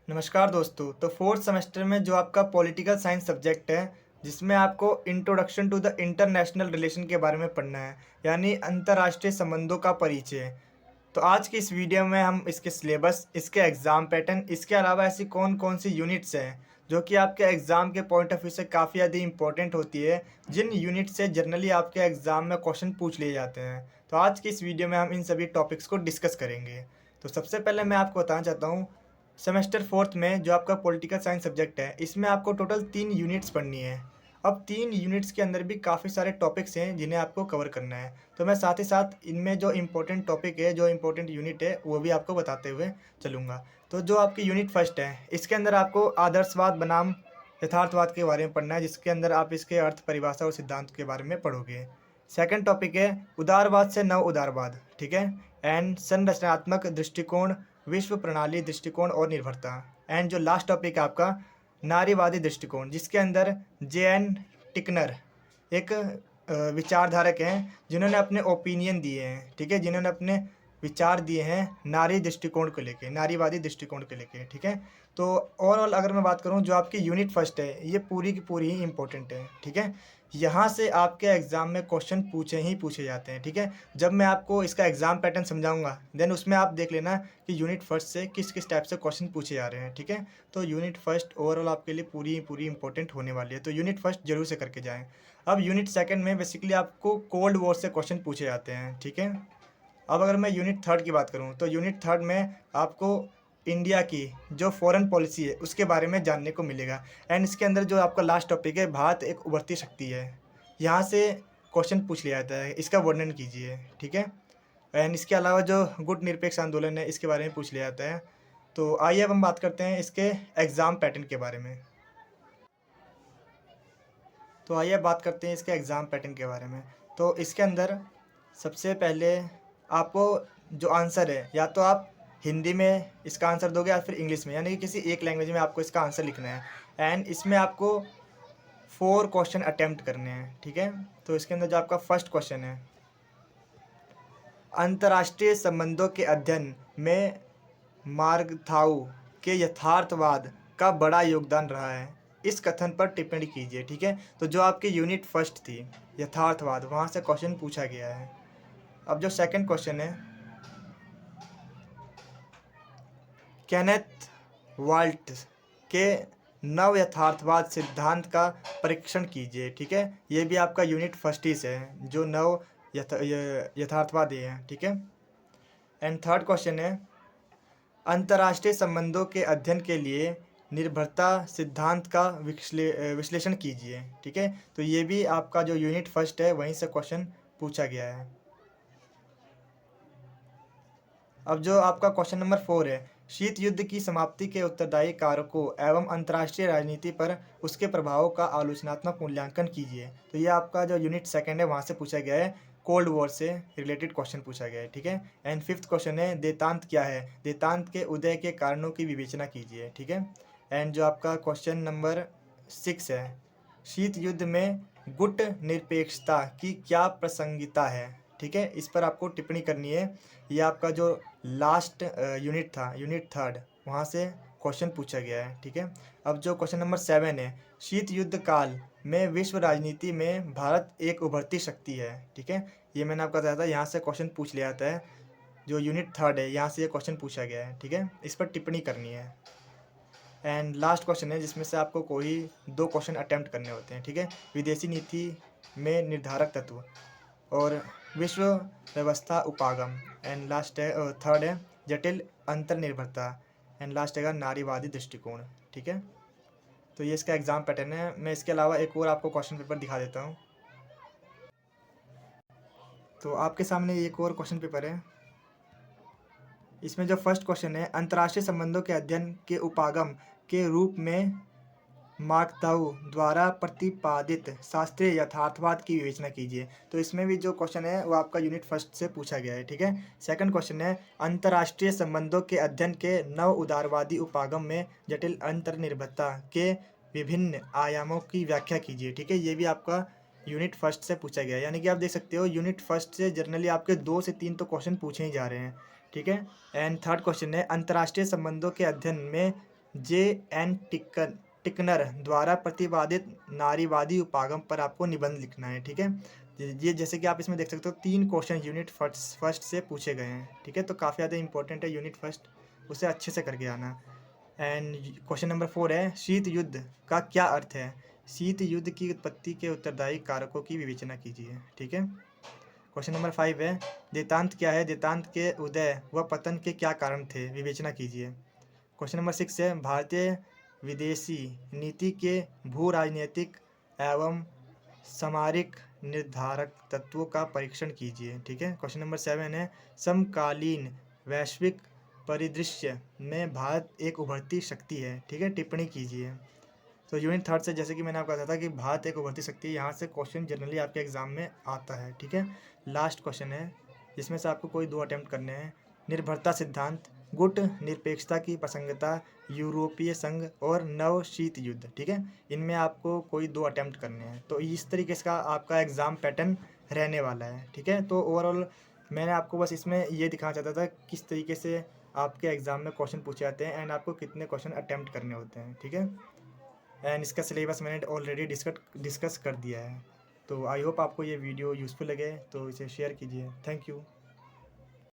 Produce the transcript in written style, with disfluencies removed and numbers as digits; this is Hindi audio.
नमस्कार दोस्तों। तो फोर्थ सेमेस्टर में जो आपका पॉलिटिकल साइंस सब्जेक्ट है, जिसमें आपको introduction to the international relation के बारे में पढ़ना है, यानी अंतर्राष्ट्रीय संबंधों का परिचय। तो आज की इस वीडियो में हम इसके सिलेबस, इसके एग्ज़ाम पैटर्न, इसके अलावा ऐसी कौन कौन सी यूनिट्स हैं जो कि आपके एग्ज़ाम के पॉइंट ऑफ व्यू से काफ़ी ज़्यादा इंपॉर्टेंट होती है, जिन यूनिट से जनरली आपके एग्ज़ाम में क्वेश्चन पूछ लिए जाते हैं। तो आज की इस वीडियो में हम इन सभी टॉपिक्स को डिस्कस करेंगे। तो सबसे पहले मैं आपको बताना चाहता हूँ, सेमेस्टर फोर्थ में जो आपका पॉलिटिकल साइंस सब्जेक्ट है, इसमें आपको टोटल 3 यूनिट्स पढ़नी है। अब 3 यूनिट्स के अंदर भी काफ़ी सारे टॉपिक्स हैं जिन्हें आपको कवर करना है। तो मैं साथ ही साथ इनमें जो इम्पोर्टेंट टॉपिक है, जो इम्पोर्टेंट यूनिट है, वो भी आपको बताते हुए चलूँगा। तो जो आपकी यूनिट फर्स्ट है, इसके अंदर आपको आदर्शवाद बनाम यथार्थवाद के बारे में पढ़ना है, जिसके अंदर आप इसके अर्थ, परिभाषा और सिद्धांत के बारे में पढ़ोगे। सेकंड टॉपिक है उदारवाद से नव उदारवाद, ठीक है, एंड संरचनात्मक दृष्टिकोण, विश्व प्रणाली दृष्टिकोण और निर्भरता। एंड जो लास्ट टॉपिक है आपका नारीवादी दृष्टिकोण, जिसके अंदर जे.एन. टिकनर एक विचारधारक हैं जिन्होंने अपने ओपिनियन दिए हैं, ठीक है, जिन्होंने अपने विचार दिए हैं नारी दृष्टिकोण को लेके, नारीवादी दृष्टिकोण को लेके, ठीक है। तो ओवरऑल अगर मैं बात करूं, जो आपकी यूनिट फर्स्ट है, ये पूरी की पूरी ही इंपॉर्टेंट है, ठीक है। यहाँ से आपके एग्ज़ाम में क्वेश्चन पूछे ही पूछे जाते हैं, ठीक है। जब मैं आपको इसका एग्ज़ाम पैटर्न समझाऊंगा, देन उसमें आप देख लेना कि यूनिट फर्स्ट से किस किस टाइप से क्वेश्चन पूछे जा रहे हैं, ठीक है। तो यूनिट फर्स्ट ओवरऑल आपके लिए पूरी पूरी इंपॉर्टेंट होने वाली है, तो यूनिट फर्स्ट जरूर से करके जाएं। अब यूनिट सेकंड में बेसिकली आपको कोल्ड वॉर से क्वेश्चन पूछे जाते हैं, ठीक है। अब अगर मैं यूनिट थर्ड की बात करूं, तो यूनिट थर्ड में आपको इंडिया की जो फॉरेन पॉलिसी है उसके बारे में जानने को मिलेगा। एंड इसके अंदर जो आपका लास्ट टॉपिक है, भारत एक उभरती शक्ति है, यहाँ से क्वेश्चन पूछ लिया जाता है, इसका वर्णन कीजिए, ठीक है। एंड इसके अलावा जो गुट निरपेक्ष आंदोलन है, इसके बारे में पूछ लिया जाता है। तो आइए अब हम बात करते हैं इसके एग्ज़ाम पैटर्न के बारे में। तो आइए बात करते हैं इसके एग्ज़ाम पैटर्न के बारे में। तो इसके अंदर सबसे पहले आपको जो आंसर है, या तो आप हिंदी में इसका आंसर दोगे या फिर इंग्लिश में, यानी कि किसी एक लैंग्वेज में आपको इसका आंसर लिखना है। एंड इसमें आपको 4 क्वेश्चन अटेम्प्ट करने हैं, ठीक है। तो इसके अंदर जो आपका फर्स्ट क्वेश्चन है, अंतर्राष्ट्रीय संबंधों के अध्ययन में मार्गथाऊ के यथार्थवाद का बड़ा योगदान रहा है, इस कथन पर टिप्पणी कीजिए, ठीक है। तो जो आपकी यूनिट फर्स्ट थी यथार्थवाद, वहाँ से क्वेश्चन पूछा गया है। अब जो सेकंड क्वेश्चन है, केनेथ वाल्ट के नव यथार्थवाद सिद्धांत का परीक्षण कीजिए, ठीक है। ये भी आपका यूनिट फर्स्ट ही से है, जो नव यथार्थवाद ये है, ठीक है। एंड थर्ड क्वेश्चन है, अंतर्राष्ट्रीय संबंधों के अध्ययन के लिए निर्भरता सिद्धांत का विश्लेषण कीजिए, ठीक है। तो ये भी आपका जो यूनिट फर्स्ट है, वहीं से क्वेश्चन पूछा गया है। अब जो आपका क्वेश्चन नंबर 4 है, शीत युद्ध की समाप्ति के उत्तरदायी कारकों एवं अंतर्राष्ट्रीय राजनीति पर उसके प्रभावों का आलोचनात्मक मूल्यांकन कीजिए। तो ये आपका जो यूनिट सेकंड है, वहाँ से पूछा गया है, कोल्ड वॉर से रिलेटेड क्वेश्चन पूछा गया है, ठीक है। एंड फिफ्थ क्वेश्चन है, देतांत क्या है, देतांत के उदय के कारणों की विवेचना कीजिए, ठीक है। एंड जो आपका क्वेश्चन नंबर 6 है, शीत युद्ध में गुट निरपेक्षता की क्या प्रासंगिकता है, ठीक है, इस पर आपको टिप्पणी करनी है। ये आपका जो लास्ट यूनिट था, यूनिट थर्ड, वहाँ से क्वेश्चन पूछा गया है, ठीक है। अब जो क्वेश्चन नंबर 7 है, शीत युद्ध काल में विश्व राजनीति में भारत एक उभरती शक्ति है, ठीक है। ये मैंने आपको बताया था, यहाँ से क्वेश्चन पूछ लिया जाता है। जो यूनिट थर्ड है, यहाँ से ये क्वेश्चन पूछा गया है, ठीक है, इस पर टिप्पणी करनी है। एंड लास्ट क्वेश्चन है, जिसमें से आपको कोई 2 क्वेश्चन अटेम्प्ट करने होते हैं, ठीक है। विदेशी नीति में निर्धारक तत्व और विश्व व्यवस्था उपागम। एंड लास्ट है, थर्ड है जटिल अंतर्निर्भरता। एंड लास्ट है नारीवादी दृष्टिकोण, ठीक है। तो ये इसका एग्ज़ाम पैटर्न है। मैं इसके अलावा एक और आपको क्वेश्चन पेपर दिखा देता हूँ। तो आपके सामने एक और क्वेश्चन पेपर है। इसमें जो फर्स्ट क्वेश्चन है, अंतर्राष्ट्रीय संबंधों के अध्ययन के उपागम के रूप में मार्कताऊ द्वारा प्रतिपादित शास्त्रीय यथार्थवाद की विवेचना कीजिए। तो इसमें भी जो क्वेश्चन है, वो आपका यूनिट फर्स्ट से पूछा गया है, ठीक है। सेकंड क्वेश्चन है, अंतर्राष्ट्रीय संबंधों के अध्ययन के नव उदारवादी उपागम में जटिल अंतर्निर्भरता के विभिन्न आयामों की व्याख्या कीजिए, ठीक है। ये भी आपका यूनिट फर्स्ट से पूछा गया है, यानी कि आप देख सकते हो यूनिट फर्स्ट से जनरली आपके 2 से 3 तो क्वेश्चन पूछे ही जा रहे हैं, ठीक है। एंड थर्ड क्वेश्चन है, अंतर्राष्ट्रीय संबंधों के अध्ययन में J.N. टिकनर द्वारा प्रतिपादित नारीवादी उपागम पर आपको निबंध लिखना है। ठीक है, ये जैसे कि आप इसमें देख सकते हो 3 क्वेश्चन यूनिट फर्स्ट से पूछे गए हैं। ठीक है, तो काफ़ी ज़्यादा इंपॉर्टेंट है यूनिट फर्स्ट, उसे अच्छे से करके आना। एंड क्वेश्चन नंबर 4 है, शीत युद्ध का क्या अर्थ है? शीत युद्ध की उत्पत्ति के उत्तरदायी कारकों की विवेचना कीजिए। ठीक है, क्वेश्चन नंबर 5 है, देतांत क्या है? देतांत के उदय व पतन के क्या कारण थे? विवेचना कीजिए। क्वेश्चन नंबर 6 है, भारतीय विदेशी नीति के भू राजनीतिक एवं सामरिक निर्धारक तत्वों का परीक्षण कीजिए। ठीक है, क्वेश्चन नंबर 7 है, समकालीन वैश्विक परिदृश्य में भारत एक उभरती शक्ति है। ठीक है, टिप्पणी कीजिए। तो यूनिट थर्ड से जैसे कि मैंने आपको कहा था कि भारत एक उभरती शक्ति है, यहाँ से क्वेश्चन जनरली आपके एग्जाम में आता है। ठीक है, लास्ट क्वेश्चन है जिसमें से आपको कोई 2 अटेम्प्ट करने हैं। निर्भरता सिद्धांत, गुट निरपेक्षता की प्रसंगता, यूरोपीय संघ और नव शीत युद्ध। ठीक है, इनमें आपको कोई 2 अटेम्प्ट करने हैं। तो इस तरीके से का आपका एग्ज़ाम पैटर्न रहने वाला है। ठीक है, तो ओवरऑल मैंने आपको बस इसमें ये दिखाना चाहता था किस तरीके से आपके एग्ज़ाम में क्वेश्चन पूछे जाते हैं एंड आपको कितने क्वेश्चन अटेम्प्ट करने होते हैं। ठीक है, एंड इसका सिलेबस मैंने ऑलरेडी डिस्कस कर दिया है। तो आई होप आपको ये वीडियो यूज़फुल लगे, तो इसे शेयर कीजिए। Thank you.